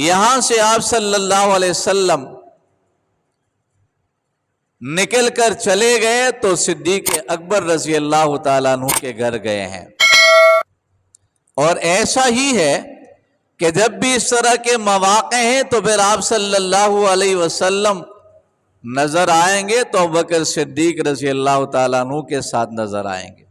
یہاں سے آپ صلی اللہ علیہ وسلم نکل کر چلے گئے تو صدیق اکبر رضی اللہ تعالیٰ عنہ کے گھر گئے ہیں۔ اور ایسا ہی ہے کہ جب بھی اس طرح کے مواقع ہیں تو پھر آپ صلی اللہ علیہ وسلم نظر آئیں گے تو ابوبکر صدیق رضی اللہ تعالیٰ عنہ کے ساتھ نظر آئیں گے۔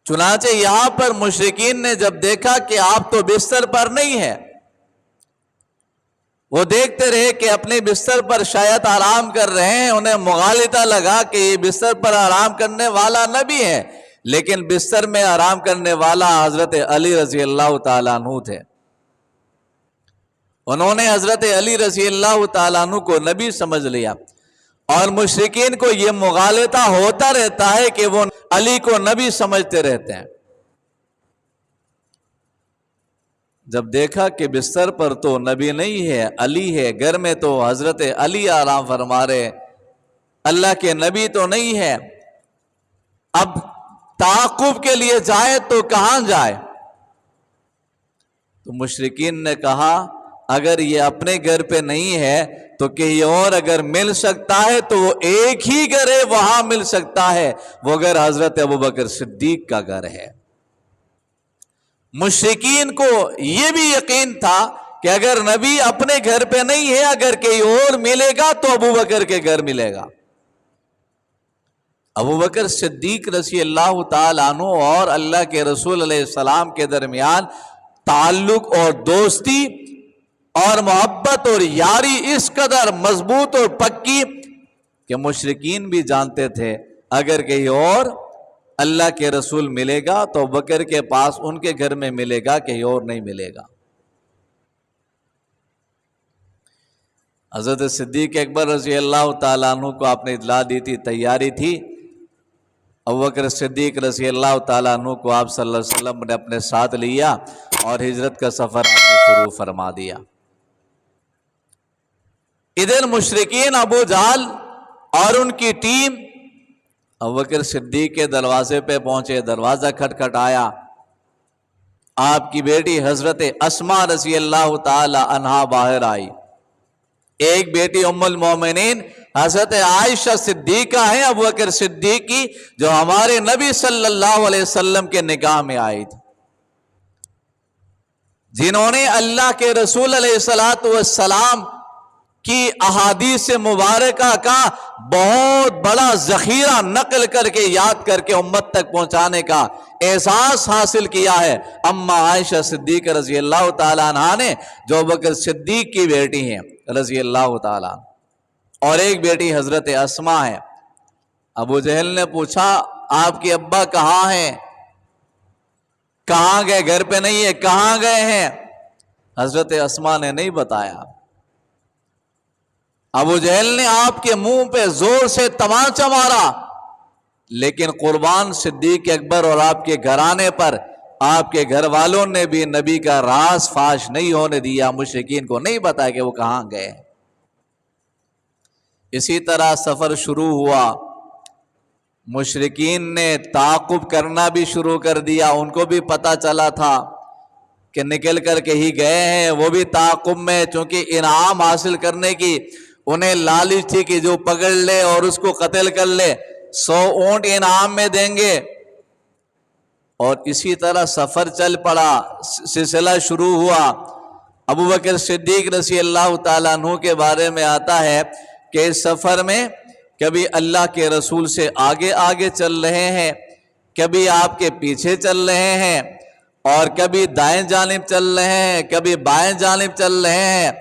چنانچہ یہاں پر مشرکین نے جب دیکھا کہ آپ تو بستر پر نہیں ہیں، وہ دیکھتے رہے کہ اپنے بستر پر شاید آرام کر رہے ہیں، انہیں مغالطہ لگا کہ یہ بستر پر آرام کرنے والا نبی ہے، لیکن بستر میں آرام کرنے والا حضرت علی رضی اللہ تعالیٰ عنہ تھے۔ انہوں نے حضرت علی رضی اللہ تعالیٰ عنہ کو نبی سمجھ لیا، اور مشرکین کو یہ مغالطہ ہوتا رہتا ہے کہ وہ علی کو نبی سمجھتے رہتے ہیں۔ جب دیکھا کہ بستر پر تو نبی نہیں ہے، علی ہے، گھر میں تو حضرت علی آرام فرما رہے، اللہ کے نبی تو نہیں ہے، اب تعاقب کے لیے جائے تو کہاں جائے؟ تو مشرکین نے کہا اگر یہ اپنے گھر پہ نہیں ہے تو کہیں اور اگر مل سکتا ہے تو وہ ایک ہی گھر ہے، وہاں مل سکتا ہے، وہ گھر حضرت ابوبکر صدیق کا گھر ہے۔ مشرکین کو یہ بھی یقین تھا کہ اگر نبی اپنے گھر پہ نہیں ہے، اگر کہیں اور ملے گا تو ابوبکر کے گھر ملے گا۔ ابوبکر صدیق رضی اللہ تعالیٰ عنہ اور اللہ کے رسول علیہ السلام کے درمیان تعلق اور دوستی اور محبت اور یاری اس قدر مضبوط اور پکی کہ مشرکین بھی جانتے تھے اگر کہیں اور اللہ کے رسول ملے گا تو ابوبکر کے پاس ان کے گھر میں ملے گا، کہیں اور نہیں ملے گا۔ حضرت صدیق اکبر رضی اللہ تعالیٰ عنہ کو آپ نے اطلاع دی تھی، تیاری تھی، ابوبکر صدیق رضی اللہ تعالیٰ عنہ کو آپ صلی اللہ علیہ وسلم نے اپنے ساتھ لیا اور ہجرت کا سفر آپ نے شروع فرما دیا۔ ادھر مشرکین ابو جہل اور ان کی ٹیم ابوبکر صدیق کے دروازے پہ پہنچے، دروازہ کھٹکھٹایا، آپ کی بیٹی حضرت اسماء رضی اللہ تعالی عنہا باہر آئی، ایک بیٹی ام المومنین حضرت عائشہ صدیقہ ہیں ابوبکر صدیق کی، جو ہمارے نبی صلی اللہ علیہ وسلم کے نکاح میں آئی تھی، جنہوں نے اللہ کے رسول علیہ السلام کی احادیث مبارکہ کا بہت بڑا ذخیرہ نقل کر کے یاد کر کے امت تک پہنچانے کا اعزاز حاصل کیا ہے۔ اما عائشہ صدیق رضی اللہ تعالیٰ عنہا نے، جو ابوبکر صدیق کی بیٹی ہیں رضی اللہ تعالیٰ، اور ایک بیٹی حضرت اسماء ہے۔ ابو جہل نے پوچھا آپ کے ابا کہاں ہیں؟ کہاں گئے؟ گھر پہ نہیں ہے، کہاں گئے ہیں؟ حضرت اسماء نے نہیں بتایا۔ ابو جہل نے آپ کے منہ پہ زور سے تمانچہ مارا، لیکن قربان صدیق اکبر اور آپ کے گھرانے پر آپ کے گھر والوں نے بھی نبی کا راز فاش نہیں ہونے دیا، مشرکین کو نہیں بتایا کہ وہ کہاں گئے۔ اسی طرح سفر شروع ہوا، مشرکین نے تعاقب کرنا بھی شروع کر دیا، ان کو بھی پتہ چلا تھا کہ نکل کر کے ہی گئے ہیں، وہ بھی تعاقب میں، چونکہ انعام حاصل کرنے کی انہیں لالچ تھی کہ جو پکڑ لے اور اس کو قتل کر لے 100 اونٹ انعام میں دیں گے۔ اور اسی طرح سفر چل پڑا، سلسلہ شروع ہوا۔ ابوبکر صدیق رضی اللہ تعالیٰ عنہ کے بارے میں آتا ہے کہ اس سفر میں کبھی اللہ کے رسول سے آگے آگے چل رہے ہیں، کبھی آپ کے پیچھے چل رہے ہیں، اور کبھی دائیں جانب چل رہے ہیں، کبھی بائیں جانب چل رہے ہیں۔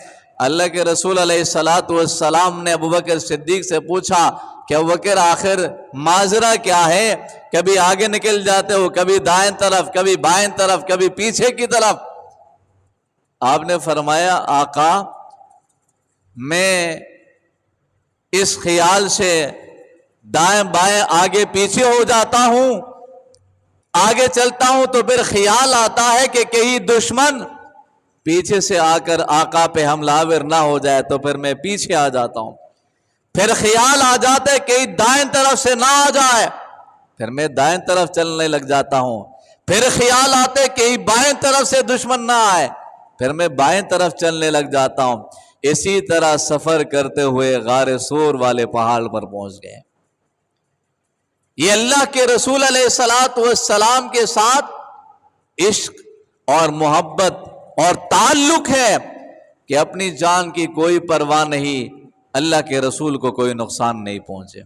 اللہ کے رسول علیہ السلام نے ابوبکر صدیق سے پوچھا کہ ابوبکر آخر ماجرا کیا ہے؟ کبھی آگے نکل جاتے ہو، کبھی دائیں طرف، کبھی بائیں طرف، کبھی پیچھے کی طرف۔ آپ نے فرمایا آقا میں اس خیال سے دائیں بائیں آگے پیچھے ہو جاتا ہوں، آگے چلتا ہوں تو پھر خیال آتا ہے کہ کہیں دشمن پیچھے سے آ کر آقا پہ حملہ آور نہ ہو جائے، تو پھر میں پیچھے آ جاتا ہوں۔ پھر خیال آ جاتا ہے کہ دائیں طرف سے نہ آ جائے، پھر میں دائیں طرف چلنے لگ جاتا ہوں۔ پھر خیال آتے کہ بائیں طرف سے دشمن نہ آئے، پھر میں بائیں طرف چلنے لگ جاتا ہوں۔ اسی طرح سفر کرتے ہوئے غار سور والے پہاڑ پر پہنچ گئے۔ یہ اللہ کے رسول علیہ الصلوۃ والسلام کے ساتھ عشق اور محبت اور تعلق ہے کہ اپنی جان کی کوئی پرواہ نہیں، اللہ کے رسول کو کوئی نقصان نہیں پہنچے۔